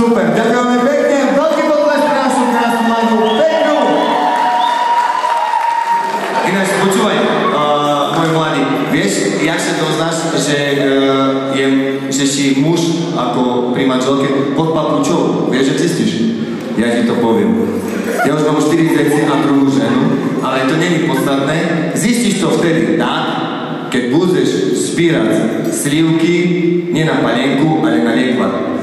Super, ďakujeme pekne, veľký potlesk pre našu krásnu mladú Petru. Ináč, počúvaj, môj mladý, vieš, jak sa doznáš, že si muž ako pri manželke pod papučou, vieš, že zistíš? Ja ti to poviem. Ja už mám 4 veci a druhú ženu, ale to nie je podstatné. Zistíš to vtedy tak, keď budeš zbierať slivky nie na palienku, ale na liekvar.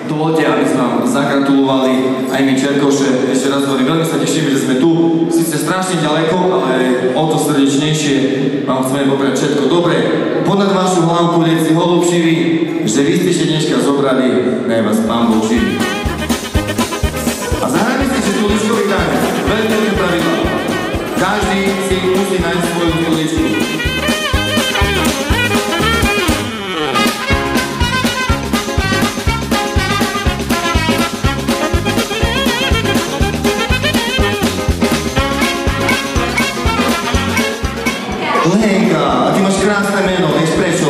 Dovolte, aby sme vám zagratulovali aj my Čerkovše. Ešte raz hovorím, veľmi sa tešíme, že sme tu. Síce strašne ďaleko, ale o to srdečnejšie vám chceme popriať všetko dobré. Ponad vašu hlavu lieci holubšivý, že vy ste dneška zobrali, nech vás Pán Boh živí. A zahrajme si ešte stoličkový tanec. Veľmi pravidlá. Každý si musí nájsť svoju stoličku. Lenka, a ty máš krásne meno, vieš prečo?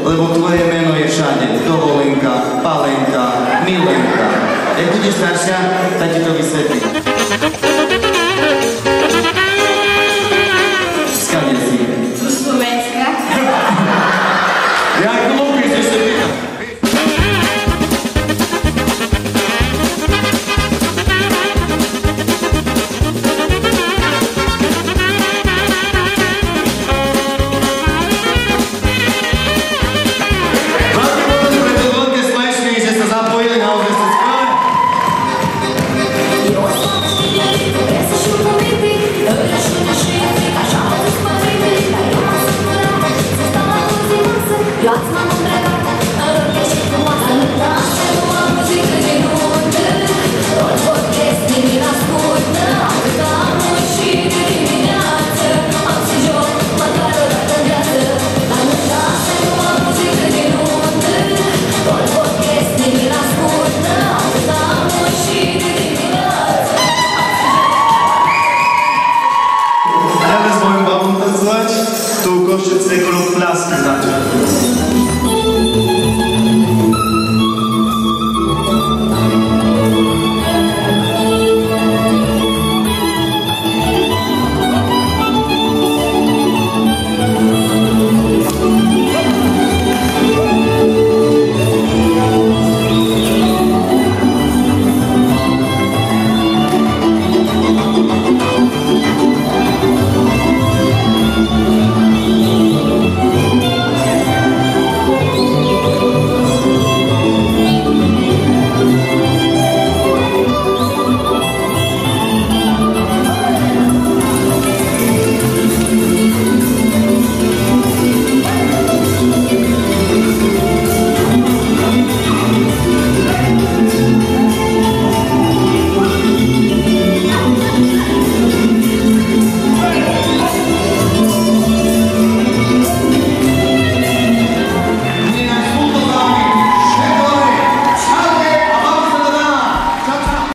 Lebo tvoje meno je všade. Dovolenka, Palenka, Milenka. Jak budeš staršia, tak ti to vysvetlím.